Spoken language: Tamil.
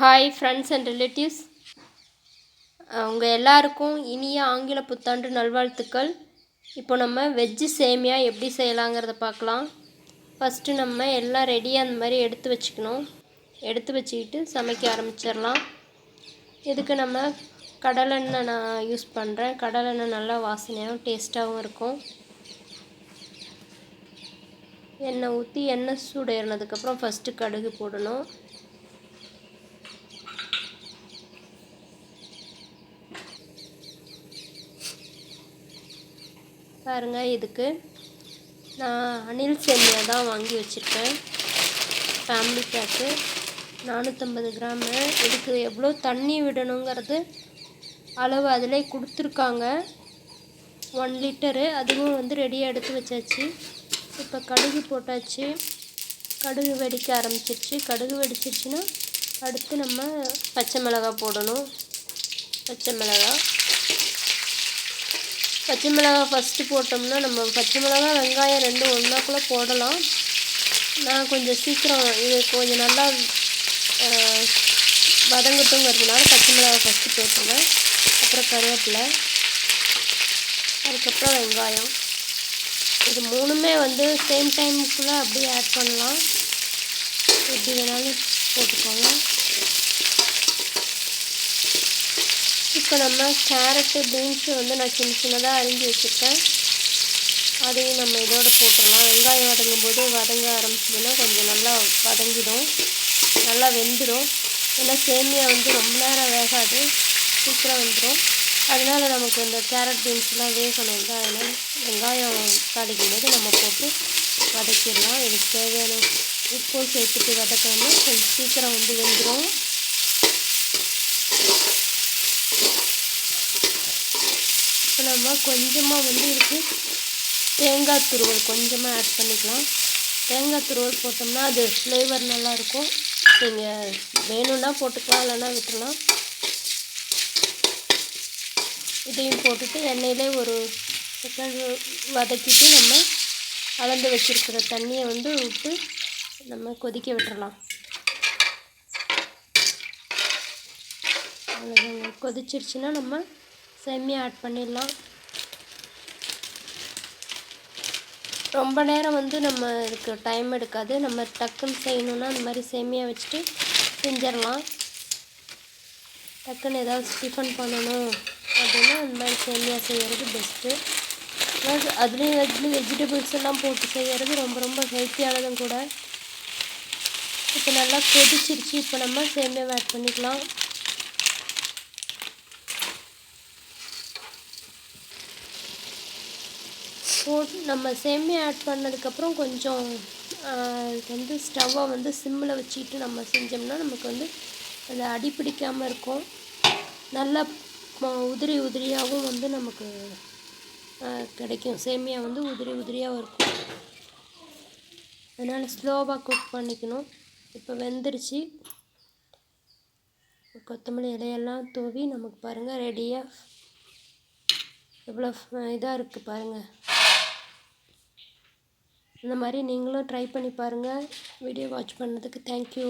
ஹாய் ஃப்ரெண்ட்ஸ் அண்ட் ரிலேட்டிவ்ஸ், உங்கள் எல்லாருக்கும் இனிய ஆங்கில புத்தாண்டு நல்வாழ்த்துக்கள். இப்போ நம்ம வெஜ்ஜு சேமியா எப்படி செய்யலாங்கிறத பார்க்கலாம். ஃபஸ்ட்டு நம்ம எல்லாம் ரெடியாக அந்த மாதிரி எடுத்து வச்சுக்கணும். எடுத்து வச்சுக்கிட்டு சமைக்க ஆரம்பிச்சிடலாம். இதுக்கு நம்ம கடலெண்ணெய் நான் யூஸ் பண்ணுறேன். கடலெண்ணெய் நல்லா வாசனையாகவும் டேஸ்ட்டாகவும் இருக்கும். எண்ணெய் ஊற்றி எண்ணெய் சூடு ஏறினதுக்கப்புறம் ஃபஸ்ட்டு கடுகு போடணும். பாருங்கள், இதுக்கு நான் அணில் சேமியா தான் வாங்கி வச்சுருக்கேன். Family pack 450 gram. இதுக்கு எவ்வளோ தண்ணி விடணுங்கிறது அளவு அதிலே கொடுத்துருக்காங்க. 1 லிட்டரு. அதுவும் ரெடியாக எடுத்து வச்சாச்சு. இப்போ கடுகு போட்டாச்சு. கடுகு வெடிக்க ஆரம்பிச்சிருச்சு. கடுகு வெடிச்சிருச்சுன்னா அடுத்து நம்ம பச்சை மிளகாய் போடணும். பச்சை மிளகாய் ஃபஸ்ட்டு போட்டோம்னா நம்ம பச்சை மிளகாய் வெங்காயம் ரெண்டும் ஒன்றா கூட போடலாம். நான் கொஞ்சம் சீக்கிரம் இது கொஞ்சம் நல்லா வதங்கட்டுங்கிறதுனால பச்சை மிளகாய் ஃபஸ்ட்டு போட்டுருவேன். அப்புறம் கருவேப்பிலை, அதுக்கப்புறம் வெங்காயம். இது மூணுமே சேம் டைமுக்குள்ளே அப்படியே ஆட் பண்ணலாம். எப்படி வேணாலும் போட்டுக்கோங்க. இப்போ நம்ம கேரட்டு, பீன்ஸு நான் சின்ன சின்னதாக அரிஞ்சு வச்சுருக்கேன். அதையும் நம்ம இதோடு போட்டுடலாம். வெங்காயம் வதங்கும் போது வதங்க ஆரம்பிச்சதுன்னா கொஞ்சம் நல்லா வதங்கிடும், நல்லா வெந்துடும். ஏன்னா சேமியா ரொம்ப நேரம் வேகாது, சீக்கிரம் வெந்துடும். அதனால் நமக்கு இந்த கேரட் பீன்ஸ்லாம் வேகணும் தான். அதனால் வெங்காயம் தாளிக்கும் போது நம்ம போட்டு வதக்கிடலாம். இதுக்கு தேவையான உப்பும் சேர்த்துட்டு வதக்கணும்னா கொஞ்சம் சீக்கிரம் வெந்துடும். இப்போ நம்ம கொஞ்சமாக இதுக்கு தேங்காய் துருவல் கொஞ்சமாக ஆட் பண்ணிக்கலாம். தேங்காய் துருவல் போட்டோம்னா அது ஃப்ளேவர் நல்லாயிருக்கும். நீங்கள் வேணும்னா போட்டுக்கலாம், இல்லைன்னா விட்டுடலாம். இதையும் போட்டுட்டு எண்ணெயிலே ஒரு செகண்ட் வதக்கிட்டு நம்ம கலந்து வச்சுருக்கிற தண்ணியை விட்டு நம்ம கொதிக்க விட்டுறலாம். அவ்வளோதாங்க. கொதிச்சிருச்சுன்னா நம்ம சேமியா ஆட் பண்ணிடலாம். ரொம்ப நேரம் நம்ம இதுக்கு டைம் எடுக்காது. நம்ம டக்குன்னு செய்யணுன்னா அந்த மாதிரி சேமியா வச்சுட்டு செஞ்சிடலாம். டக்குன்னு ஏதாவது டிஃபன் பண்ணணும் அப்படின்னா அந்த மாதிரி சேமியா செய்கிறது பெஸ்ட்டு. அதுலேயும் வெஜிடபிள்ஸ் எல்லாம் போட்டு செய்கிறது ரொம்ப ரொம்ப ஹெல்த்தியானதும் கூட. இப்போ நல்லா கொதிச்சிருச்சு. இப்போ நம்ம சேமியாவை ஆட் பண்ணிக்கலாம். நம்ம சேமியா ஆட் பண்ணதுக்கப்புறம் கொஞ்சம் ஸ்டவ்வை சிம்மில் வச்சுக்கிட்டு நம்ம செஞ்சோம்னா நமக்கு அது அடி பிடிக்காமல் இருக்கும். நல்லா உதிரி உதிரியாகவும் நமக்கு கிடைக்கும். சேமியா உதிரி உதிரியாகவும் இருக்கும். அதனால் ஸ்லோவாக குக் பண்ணிக்கணும். இப்போ வெந்துருச்சு. கொத்தமல்லி இலையெல்லாம் தூவி நமக்கு பாருங்கள் ரெடியாக எவ்வளோ இதாக இருக்குது பாருங்கள். இந்த மாதிரி நீங்களும் ட்ரை பண்ணி பாருங்கள். வீடியோ வாட்ச் பண்ணதுக்கு தேங்க்யூ.